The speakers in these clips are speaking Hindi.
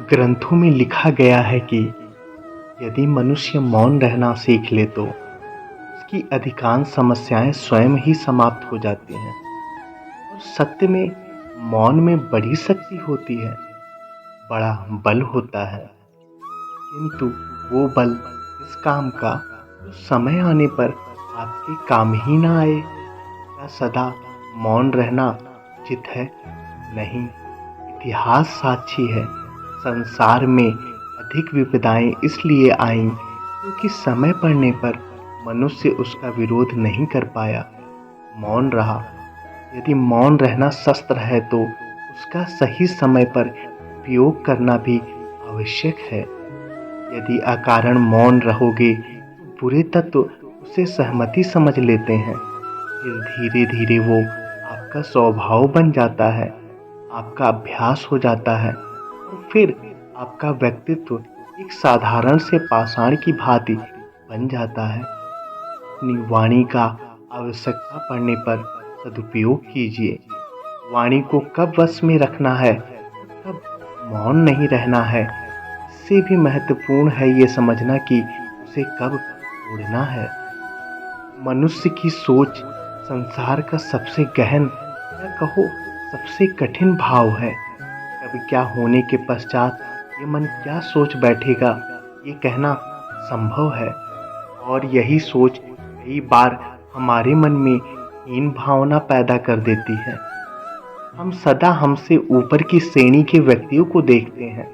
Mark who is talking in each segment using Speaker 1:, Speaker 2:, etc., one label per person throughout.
Speaker 1: ग्रंथों में लिखा गया है कि यदि मनुष्य मौन रहना सीख ले तो उसकी अधिकांश समस्याएं स्वयं ही समाप्त हो जाती हैं। और सत्य में मौन में बड़ी शक्ति होती है, बड़ा बल होता है। किंतु वो बल इस काम का जो समय आने पर आपके काम ही ना आए। क्या सदा मौन रहना उचित है? नहीं। इतिहास साक्षी है। संसार में अधिक विपदाएं इसलिए आईं क्योंकि समय पड़ने पर मनुष्य उसका विरोध नहीं कर पाया, मौन रहा। यदि मौन रहना शस्त्र है तो उसका सही समय पर उपयोग करना भी आवश्यक है। यदि अकारण मौन रहोगे तो बुरे तत्व उसे सहमति समझ लेते हैं। फिर धीरे धीरे वो आपका स्वभाव बन जाता है, आपका अभ्यास हो जाता है और फिर आपका व्यक्तित्व एक साधारण से पाषाण की भांति बन जाता है। अपनी वाणी का आवश्यकता पड़ने पर सदुपयोग कीजिए। वाणी को कब वश में रखना है और कब मौन नहीं रहना है, इससे भी महत्वपूर्ण है ये समझना कि उसे कब छोड़ना है। मनुष्य की सोच संसार का सबसे गहन या कहो सबसे कठिन भाव है। कभी क्या होने के पश्चात ये मन क्या सोच बैठेगा, ये कहना संभव है। और यही सोच कई बार हमारे मन में हीन भावना पैदा कर देती है। हम सदा हमसे ऊपर की श्रेणी के व्यक्तियों को देखते हैं,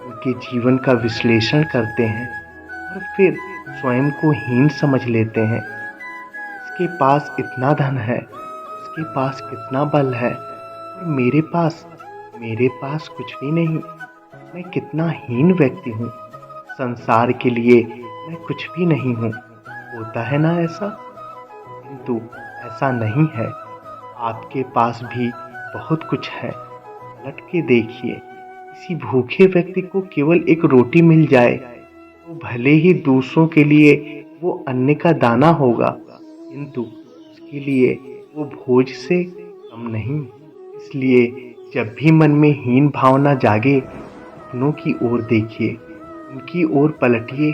Speaker 1: उनके जीवन का विश्लेषण करते हैं और फिर स्वयं को हीन समझ लेते हैं। इसके पास इतना धन है, उसके पास कितना बल है और मेरे पास कुछ भी नहीं। मैं कितना हीन व्यक्ति हूँ, संसार के लिए मैं कुछ भी नहीं हूँ। होता है ना ऐसा? किंतु ऐसा नहीं है। आपके पास भी बहुत कुछ है। पलट के देखिए, किसी भूखे व्यक्ति को केवल एक रोटी मिल जाए तो भले ही दूसरों के लिए वो अन्न का दाना होगा, किंतु उसके लिए वो भोज से कम नहीं। इसलिए जब भी मन में हीन भावना जागे, अपनों की ओर देखिए, उनकी ओर पलटिए।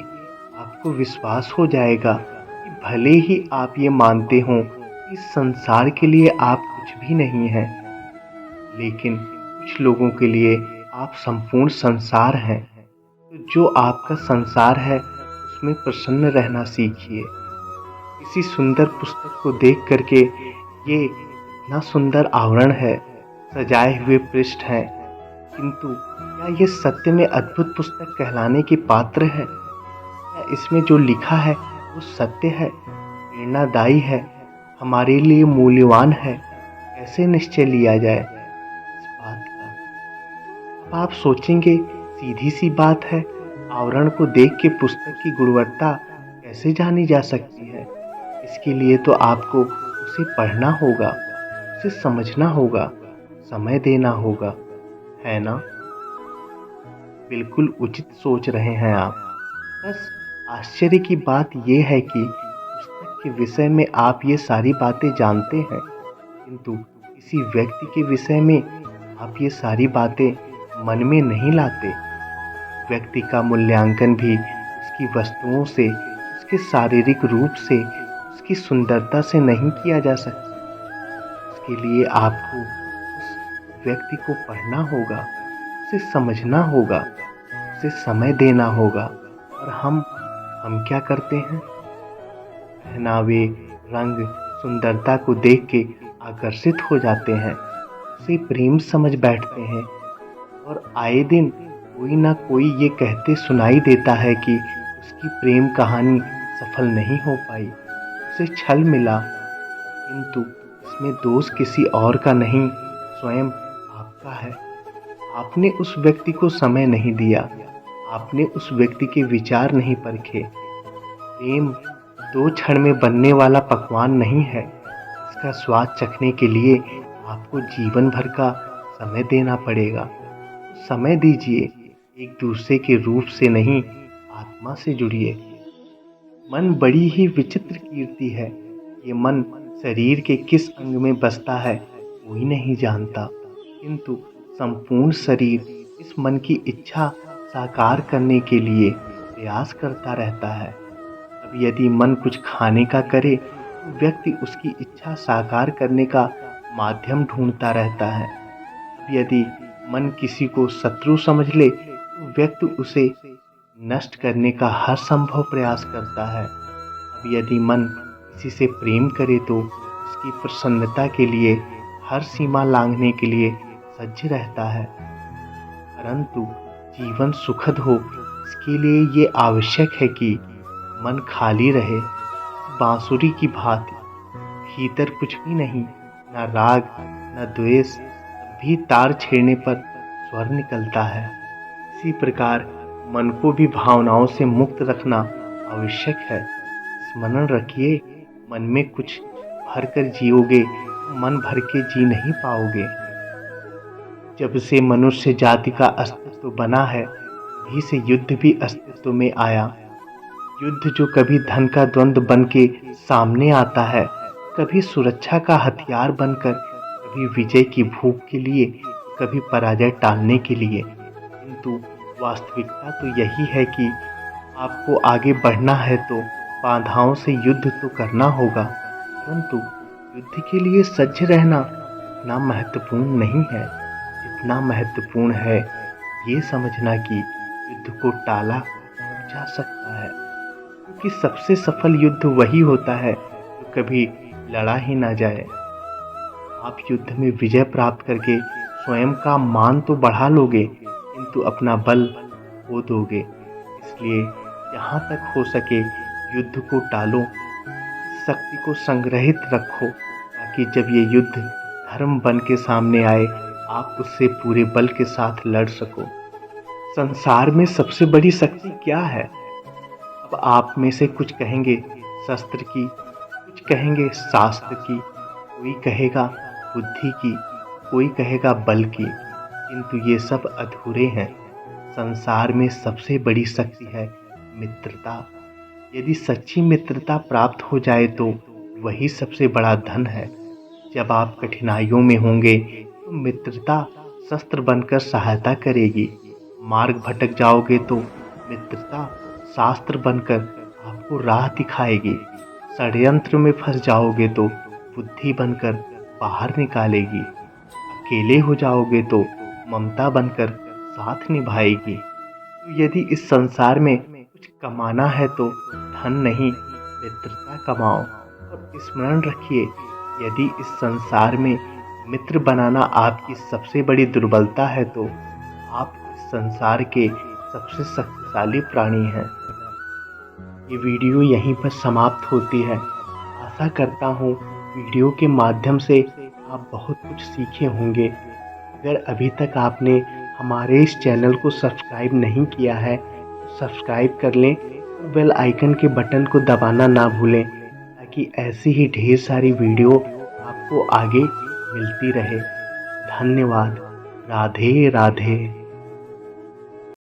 Speaker 1: आपको विश्वास हो जाएगा कि भले ही आप ये मानते हो कि इस संसार के लिए आप कुछ भी नहीं हैं, लेकिन कुछ लोगों के लिए आप संपूर्ण संसार हैं। तो जो आपका संसार है उसमें प्रसन्न रहना सीखिए। किसी सुंदर पुस्तक को देख करके ये इतना सुंदर आवरण है, सजाए हुए पृष्ठ हैं, किंतु क्या ये सत्य में अद्भुत पुस्तक कहलाने की पात्र है? क्या इसमें जो लिखा है वो सत्य है, प्रेरणादायी है, हमारे लिए मूल्यवान है? कैसे निश्चय लिया जाए इस बात का? अब आप सोचेंगे सीधी सी बात है, आवरण को देख के पुस्तक की गुणवत्ता कैसे जानी जा सकती है? इसके लिए तो आपको उसे पढ़ना होगा, उसे समझना होगा, समय देना होगा, है ना? बिल्कुल उचित सोच रहे हैं आप। बस आश्चर्य की बात यह है कि पुस्तक के विषय में आप ये सारी बातें जानते हैं, किंतु किसी व्यक्ति के विषय में आप ये सारी बातें मन में नहीं लाते। व्यक्ति का मूल्यांकन भी उसकी वस्तुओं से, उसके शारीरिक रूप से, उसकी सुंदरता से नहीं किया जा सकता। उसके लिए आपको उस व्यक्ति को पढ़ना होगा, उसे समझना होगा, उसे समय देना होगा। और हम क्या करते हैं? पहनावे, रंग, सुंदरता को देख के आकर्षित हो जाते हैं, उसे प्रेम समझ बैठते हैं और आए दिन कोई ना कोई ये कहते सुनाई देता है कि उसकी प्रेम कहानी सफल नहीं हो पाई, उसे छल मिला। किंतु इसमें दोष किसी और का नहीं, स्वयं आपका है। आपने उस व्यक्ति को समय नहीं दिया, आपने उस व्यक्ति के विचार नहीं परखे। प्रेम 2 क्षण में बनने वाला पकवान नहीं है। इसका स्वाद चखने के लिए आपको जीवन भर का समय देना पड़ेगा। समय दीजिए, एक दूसरे के रूप से नहीं, आत्मा से जुड़िए। मन बड़ी ही विचित्र कीर्ति है। ये मन शरीर के किस अंग में बसता है कोई नहीं जानता, किंतु संपूर्ण शरीर इस मन की इच्छा साकार करने के लिए प्रयास करता रहता है। अब यदि मन कुछ खाने का करे तो व्यक्ति उसकी इच्छा साकार करने का माध्यम ढूंढता रहता है। अब यदि मन किसी को शत्रु समझ ले तो व्यक्ति उसे नष्ट करने का हर संभव प्रयास करता है। अब यदि मन किसी से प्रेम करे तो उसकी प्रसन्नता के लिए हर सीमा लांघने के लिए सज्ज रहता है। परंतु जीवन सुखद हो इसके लिए ये आवश्यक है कि मन खाली रहे, बांसुरी की भांति। भीतर कुछ भी नहीं, न राग न द्वेष, भी तार छेड़ने पर स्वर निकलता है। इसी प्रकार मन को भी भावनाओं से मुक्त रखना आवश्यक है। स्मरण रखिए, मन में कुछ भर कर जियोगे तो मन भर के जी नहीं पाओगे। जब से मनुष्य जाति का अस्तित्व बना है तभी से युद्ध भी अस्तित्व में आया। युद्ध जो कभी धन का द्वंद्व बन के सामने आता है, कभी सुरक्षा का हथियार बनकर, कभी विजय की भूख के लिए, कभी पराजय टालने के लिए। किंतु वास्तविकता तो यही है कि आपको आगे बढ़ना है तो बाधाओं से युद्ध तो करना होगा, परंतु युद्ध के लिए सज्ज रहना इतना महत्वपूर्ण नहीं है जितना महत्वपूर्ण है ये समझना कि युद्ध को टाला जा सकता है। क्योंकि सबसे सफल युद्ध वही होता है जो कभी लड़ा ही ना जाए। आप युद्ध में विजय प्राप्त करके स्वयं का मान तो बढ़ा लोगे, किंतु अपना बल खो दोगे। इसलिए जहाँ तक हो सके युद्ध को टालो, शक्ति को संग्रहित रखो, ताकि जब ये युद्ध धर्म बन के सामने आए आप उससे पूरे बल के साथ लड़ सको। संसार में सबसे बड़ी शक्ति क्या है? अब आप में से कुछ कहेंगे शस्त्र की, कुछ कहेंगे शास्त्र की, कोई कहेगा बुद्धि की, कोई कहेगा बल की, किंतु ये सब अधूरे हैं। संसार में सबसे बड़ी शक्ति है मित्रता। यदि सच्ची मित्रता प्राप्त हो जाए तो वही सबसे बड़ा धन है। जब आप कठिनाइयों में होंगे तो मित्रता शस्त्र बनकर सहायता करेगी। मार्ग भटक जाओगे तो मित्रता शास्त्र बनकर आपको राह दिखाएगी। षड्यंत्र में फंस जाओगे तो बुद्धि बनकर बाहर निकालेगी। अकेले हो जाओगे तो ममता बनकर साथ निभाएगी। तो यदि इस संसार में कुछ कमाना है तो धन नहीं, मित्रता कमाओ। और स्मरण रखिए, यदि इस संसार में मित्र बनाना आपकी सबसे बड़ी दुर्बलता है तो आप इस संसार के सबसे शक्तिशाली प्राणी हैं। ये वीडियो यहीं पर समाप्त होती है। आशा करता हूँ वीडियो के माध्यम से आप बहुत कुछ सीखे होंगे। अगर अभी तक आपने हमारे इस चैनल को सब्सक्राइब नहीं किया है तो सब्सक्राइब कर लें और बेल आइकन के बटन को दबाना ना भूलें, ताकि ऐसी ही ढेर सारी वीडियो आपको आगे मिलती रहे। धन्यवाद। राधे राधे।